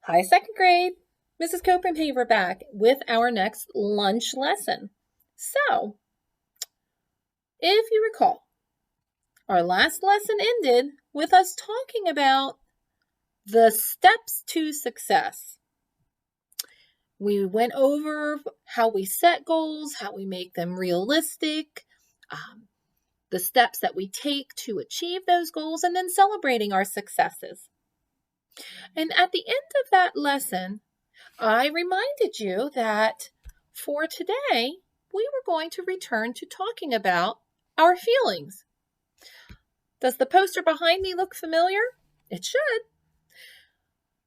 Hi, second grade. Mrs. Copenhaver back with our next lunch lesson. So, if you recall, our last lesson ended with us talking about the steps to success. We went over how we set goals, how we make them realistic, the steps that we take to achieve those goals, and then celebrating our successes. And at the end of that lesson, I reminded you that for today, we were going to return to talking about our feelings. Does the poster behind me look familiar? It should.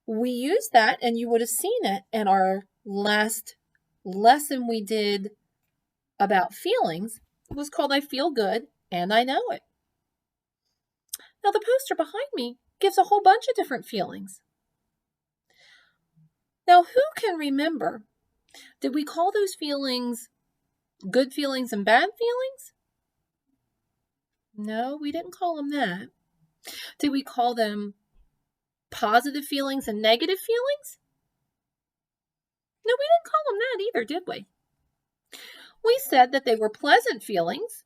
We used that, and you would have seen it in our last lesson we did about feelings. It was called I Feel Good and I Know It. Now, the poster behind me gives a whole bunch of different feelings. Now, who can remember? Did we call those feelings good feelings and bad feelings? No, we didn't call them that. Did we call them positive feelings and negative feelings? No, we didn't call them that either, did we? We said that they were pleasant feelings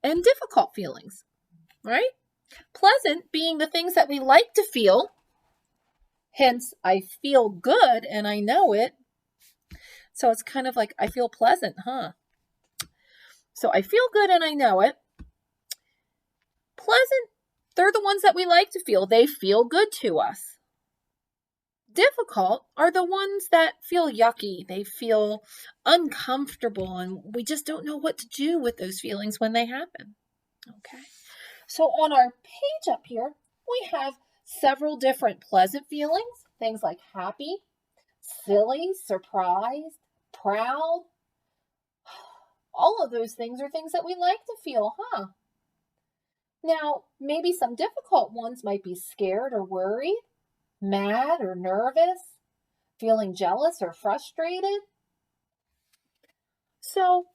and difficult feelings, right? Pleasant being the things that we like to feel. Hence, I feel good and I know it. So it's kind of like I feel pleasant, huh? So I feel good and I know it. Pleasant, they're the ones that we like to feel. They feel good to us. Difficult are the ones that feel yucky. They feel uncomfortable, and we just don't know what to do with those feelings when they happen. Okay. So on our page up here, we have several different pleasant feelings, things like happy, silly, surprised, proud. All of those things are things that we like to feel, huh? Now, maybe some difficult ones might be scared or worried, mad or nervous, feeling jealous or frustrated. So,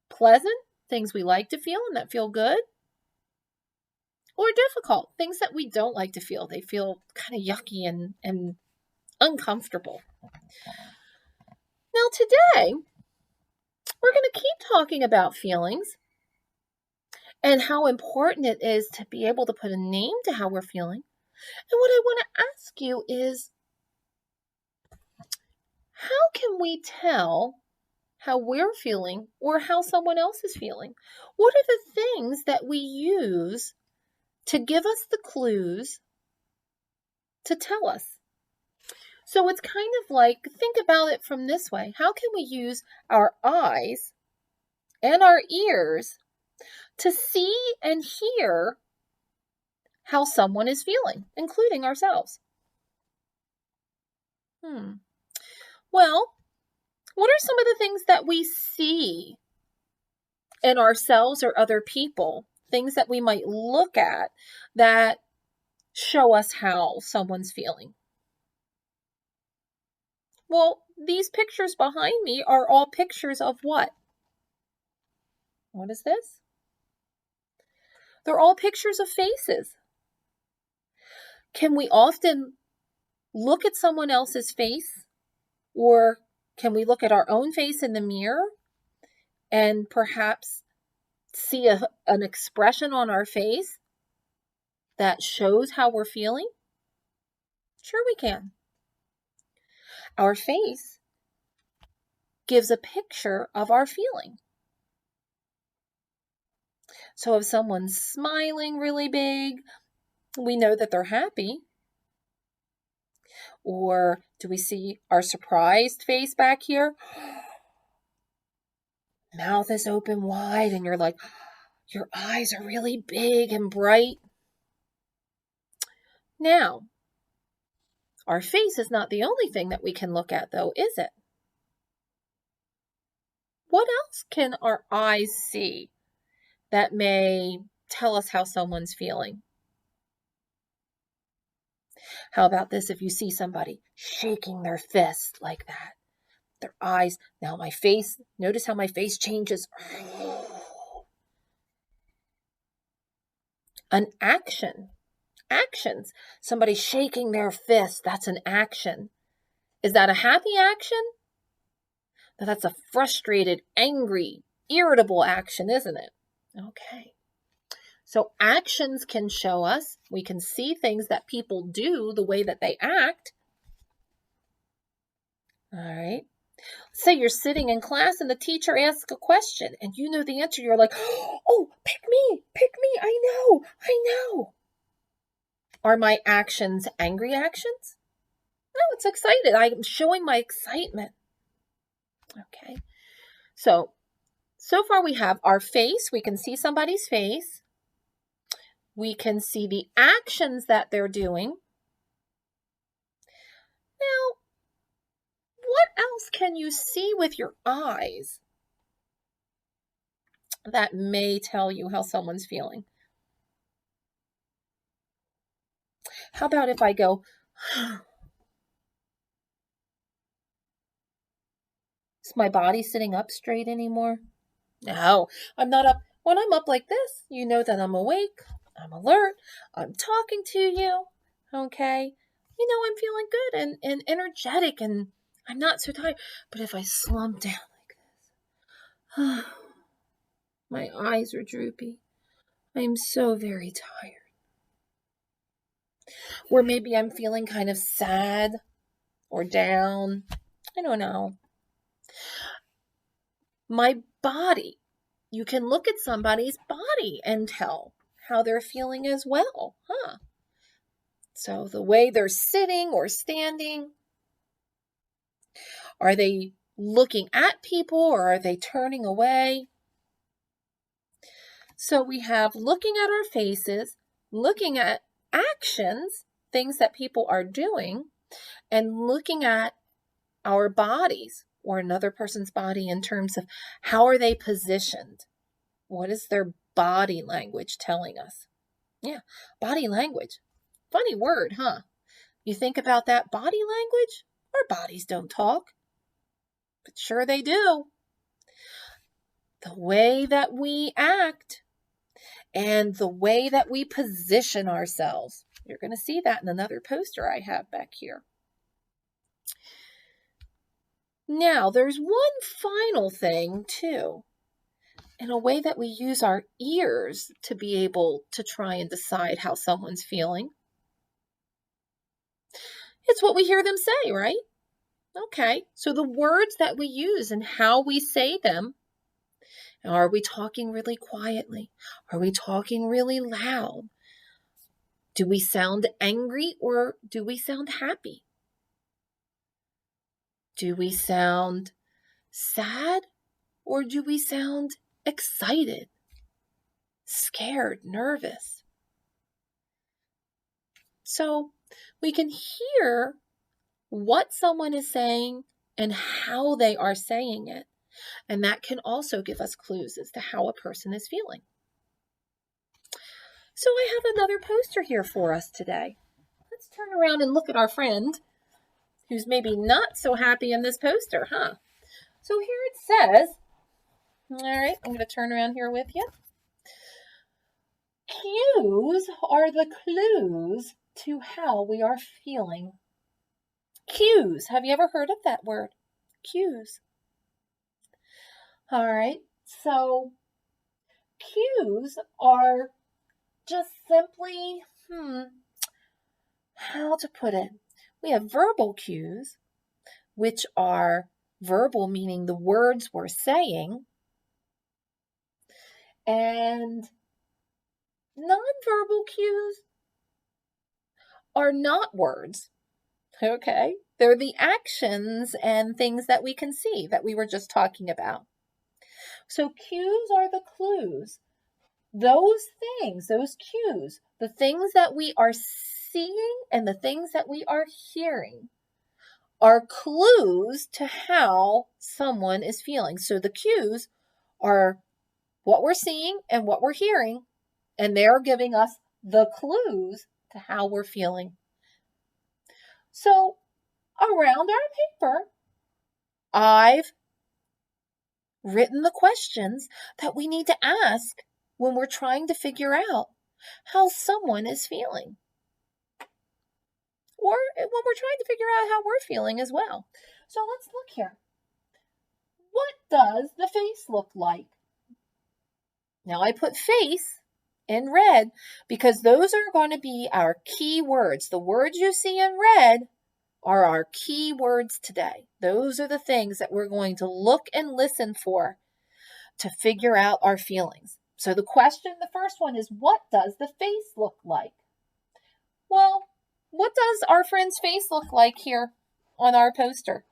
pleasant, things we like to feel and that feel good. Or difficult, things that we don't like to feel. They feel kind of yucky and uncomfortable. Now, today, we're going to keep talking about feelings and how important it is to be able to put a name to how we're feeling. And what I want to ask you is, how can we tell how we're feeling or how someone else is feeling? What are the things that we use to give us the clues to tell us? So it's kind of like, think about it from this way. How can we use our eyes and our ears to see and hear how someone is feeling, including ourselves? Well, what are some of the things that we see in ourselves or other people, things that we might look at that show us how someone's feeling? Well, these pictures behind me are all pictures of what? What is this? They're all pictures of faces. Can we often look at someone else's face, or can we look at our own face in the mirror and perhaps see an expression on our face that shows how we're feeling? Sure we can. Our face gives a picture of our feeling. So if someone's smiling really big, we know that they're happy. Or do we see our surprised face back here? Mouth is open wide and you're like, your eyes are really big and bright. Now, our face is not the only thing that we can look at, though, is it? What else can our eyes see that may tell us how someone's feeling? How about this if you see somebody shaking their fist like that? Their eyes, now my face, notice how my face changes. An action Actions. Somebody shaking their fist, that's an action. Is that a happy action? No, that's a frustrated, angry, irritable action, isn't it? Okay. So actions can show us, we can see things that people do, the way that they act. All right. Say you're sitting in class and the teacher asks a question and you know the answer. You're like, oh, pick me, I know. Are my actions angry actions? No, it's excited. I'm showing my excitement. Okay. So far we have our face. We can see somebody's face. We can see the actions that they're doing. Now, what else can you see with your eyes that may tell you how someone's feeling? How about if I go, is my body sitting up straight anymore? No, I'm not up. When I'm up like this, you know that I'm awake, I'm alert, I'm talking to you, okay? You know, I'm feeling good and energetic and I'm not so tired. But if I slump down like this, my eyes are droopy. I'm so very tired. Or maybe I'm feeling kind of sad or down. I don't know. My body. You can look at somebody's body and tell how they're feeling as well, huh? So the way they're sitting or standing, are they looking at people or are they turning away? So we have looking at our faces, looking at actions, things that people are doing, and looking at our bodies or another person's body in terms of how are they positioned? What is their body language telling us? Yeah, body language. Funny word, huh? You think about that body language? Our bodies don't talk, but sure they do. The way that we act and the way that we position ourselves. You're going to see that in another poster I have back here. Now, there's one final thing, too, in a way that we use our ears to be able to try and decide how someone's feeling. It's what we hear them say, right? Okay, so the words that we use and how we say them. Are we talking really quietly? Are we talking really loud? Do we sound angry or do we sound happy? Do we sound sad or do we sound excited, scared, nervous? So we can hear what someone is saying and how they are saying it. And that can also give us clues as to how a person is feeling. So I have another poster here for us today. Let's turn around and look at our friend who's maybe not so happy in this poster, huh? So here it says, all right, I'm going to turn around here with you. Cues are the clues to how we are feeling. Cues. Have you ever heard of that word? Cues. All right, so cues are just simply, how to put it? We have verbal cues, which are verbal, meaning the words we're saying, and nonverbal cues are not words, okay? They're the actions and things that we can see that we were just talking about. So cues are the clues. Those things, those cues, the things that we are seeing and the things that we are hearing are clues to how someone is feeling. So the cues are what we're seeing and what we're hearing, and they're giving us the clues to how we're feeling. So around our paper, I've written the questions that we need to ask when we're trying to figure out how someone is feeling. we're trying to figure out how we're feeling as well. So let's look here. What does the face look like? Now I put face in red because those are going to be our key words. The words you see in red are our key words today. Those are the things that we're going to look and listen for to figure out our feelings. So the question, the first one is, what does the face look like? Well, what does our friend's face look like here on our poster?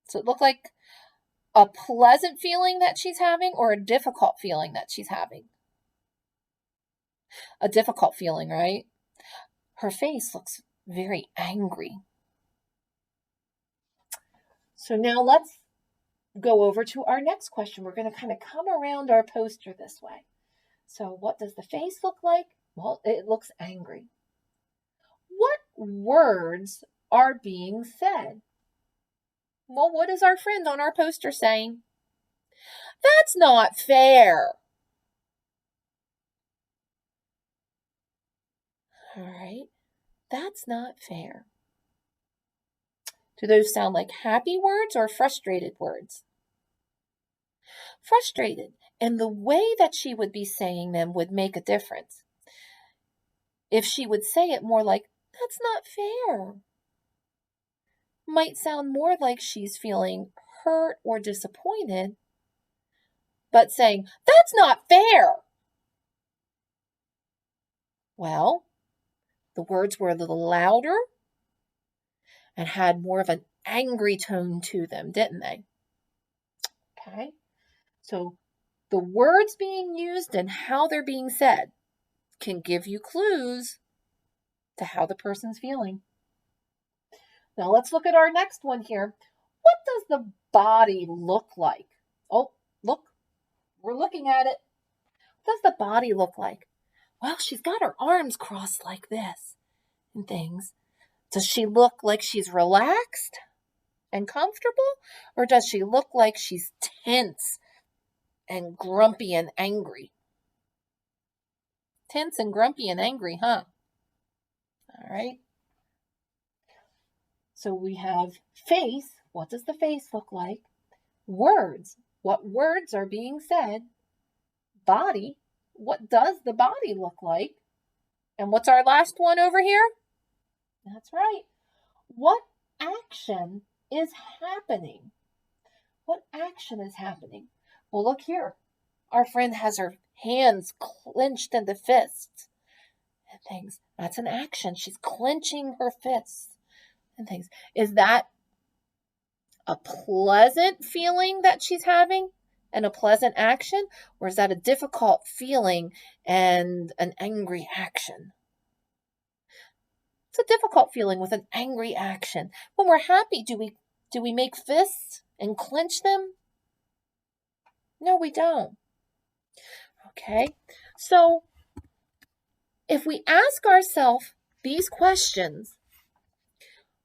Does it look like a pleasant feeling that she's having or a difficult feeling that she's having? A difficult feeling, right? Her face looks very angry. So now let's go over to our next question. We're going to kind of come around our poster this way. So what does the face look like? Well, it looks angry. What words are being said? Well, what is our friend on our poster saying? That's not fair. All right, that's not fair. Do those sound like happy words or frustrated words? Frustrated. And the way that she would be saying them would make a difference. If she would say it more like, that's not fair, might sound more like she's feeling hurt or disappointed, but saying, that's not fair, well, the words were a little louder and had more of an angry tone to them, didn't they? Okay, so the words being used and how they're being said can give you clues to how the person's feeling. Now let's look at our next one here. What does the body look like? Oh, look, we're looking at it. What does the body look like? Well, she's got her arms crossed like this and things. Does she look like she's relaxed and comfortable? Or does she look like she's tense and grumpy and angry? Tense and grumpy and angry, huh? All right. So we have face. What does the face look like? Words. What words are being said? Body. What does the body look like? And what's our last one over here? That's right. What action is happening? What action is happening? Well, look here. Our friend has her hands clenched into fists and things. That's an action. She's clenching her fists and things. Is that a pleasant feeling that she's having and a pleasant action? Or is that a difficult feeling and an angry action? It's a difficult feeling with an angry action. When we're happy, do we make fists and clench them? No, we don't. Okay, so if we ask ourselves these questions,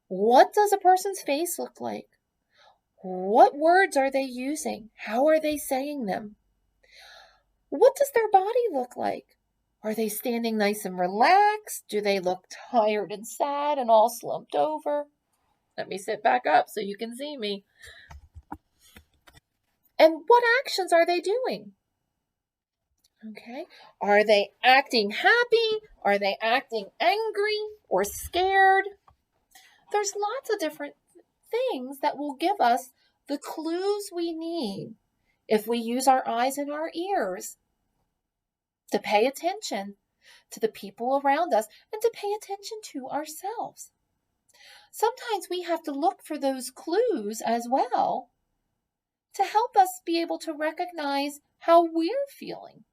what does a person's face look like? What words are they using? How are they saying them? What does their body look like? Are they standing nice and relaxed? Do they look tired and sad and all slumped over? Let me sit back up so you can see me. And what actions are they doing? Okay. Are they acting happy? Are they acting angry or scared? There's lots of different things that will give us the clues we need if we use our eyes and our ears to pay attention to the people around us and to pay attention to ourselves. Sometimes we have to look for those clues as well to help us be able to recognize how we're feeling.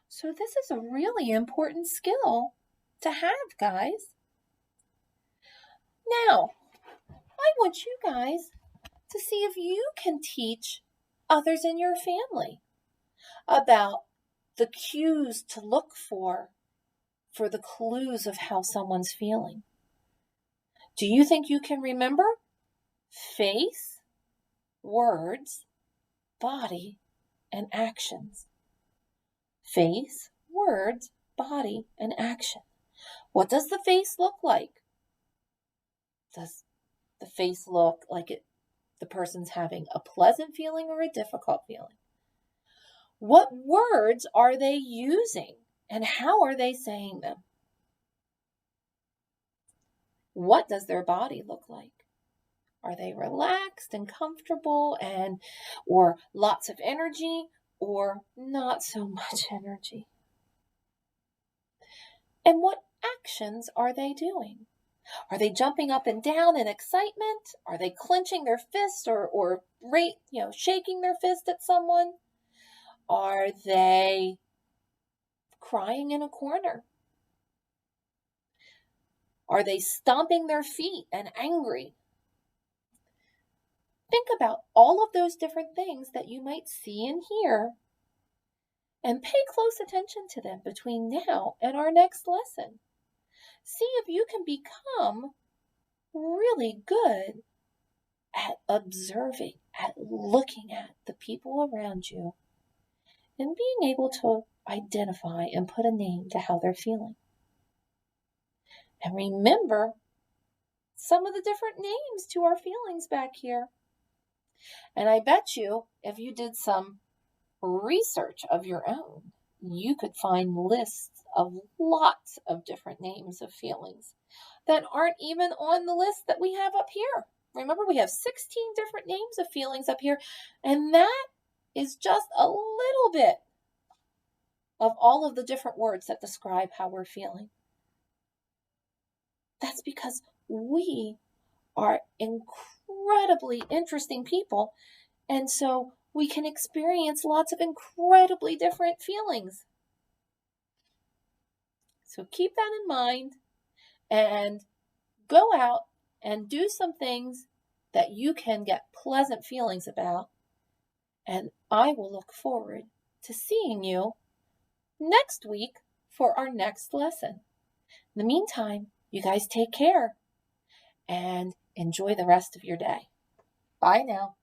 So this is a really important skill to have, guys. Now, I want you guys to see if you can teach others in your family about the cues to look for the clues of how someone's feeling. Do you think you can remember? Face, words, body, and actions. Face, words, body, and action. What does the face look like? Does the face look like the person's having a pleasant feeling or a difficult feeling? What words are they using and how are they saying them? What does their body look like? Are they relaxed and comfortable or lots of energy or not so much energy? And what actions are they doing? Are they jumping up and down in excitement? Are they clenching their fists or shaking their fist at someone? Are they crying in a corner? Are they stomping their feet and angry? Think about all of those different things that you might see and hear and pay close attention to them between now and our next lesson. See if you can become really good at observing, at looking at the people around you and being able to identify and put a name to how they're feeling. And remember some of the different names to our feelings back here. And I bet you if you did some research of your own, you could find lists of lots of different names of feelings that aren't even on the list that we have up here. Remember, we have 16 different names of feelings up here, and that is just a little bit of all of the different words that describe how we're feeling. That's because we are incredibly interesting people, and so we can experience lots of incredibly different feelings. So keep that in mind and go out and do some things that you can get pleasant feelings about. And I will look forward to seeing you next week for our next lesson. In the meantime, you guys take care and enjoy the rest of your day. Bye now.